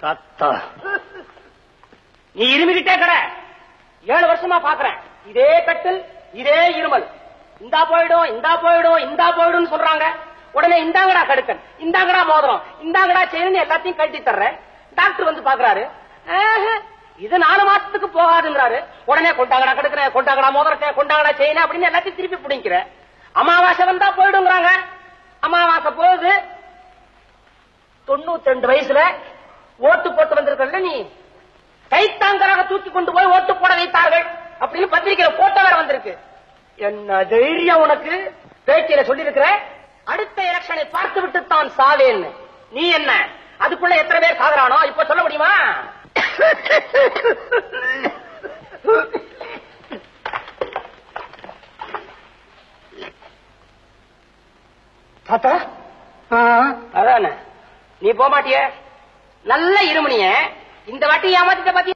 சத்தா நீ இருமிக்கிட்டே கடை. 7 வருஷமா பாக்குறேன். இதே கட்டில், இதே இருமல். இந்தா போயிடும், இந்தா போயிடும், இந்தா போயிடும் சொல்றாங்க. உடனே இந்தாங்கடா கடுக்கன், இந்தாங்கடா மோதிரம், இந்தாங்கடா செயின், எல்லாத்தையும் கட்டி தர்றேன். டாக்டர் வந்து பாக்குறாரு. இது 4 மாசத்துக்கு போகாதுங்கிறாரு. உடனே கொண்டாங்கடா கடுக்கிறேன், கொண்டாங்கடா மோதிரத்தை, கொண்டாங்கடா செயின் அப்படின்னு எல்லாத்தையும் திருப்பி பிடிக்கிற. அமாவாசை வந்தா போயிடுங்கிறாங்க. அமாவாசை போகுது. 92 வயசுல ஓட்டு போட்டு வந்திருக்கல நீ. கைத்தாங்கராக தூக்கி கொண்டு போய் ஓட்டு போட வைத்தார்கள் அப்படின்னு பத்திரிகையில போட்டோ வேற வந்திருக்கு. என்ன தைரியம் உனக்கு? பேச்சில சொல்லி இருக்கிற அடுத்த எலெக்ஷனை பார்த்து விட்டு தான் சாவேன்னு. நீ என்ன அதுக்குள்ள எத்தனை பேர் சாகுறானோ இப்ப சொல்ல முடியுமா? தாத்தா அதான நீ போக மாட்டிய. நல்ல இருமணிய இந்த வாட்டி ஏமாத்திட்ட பாத்தி.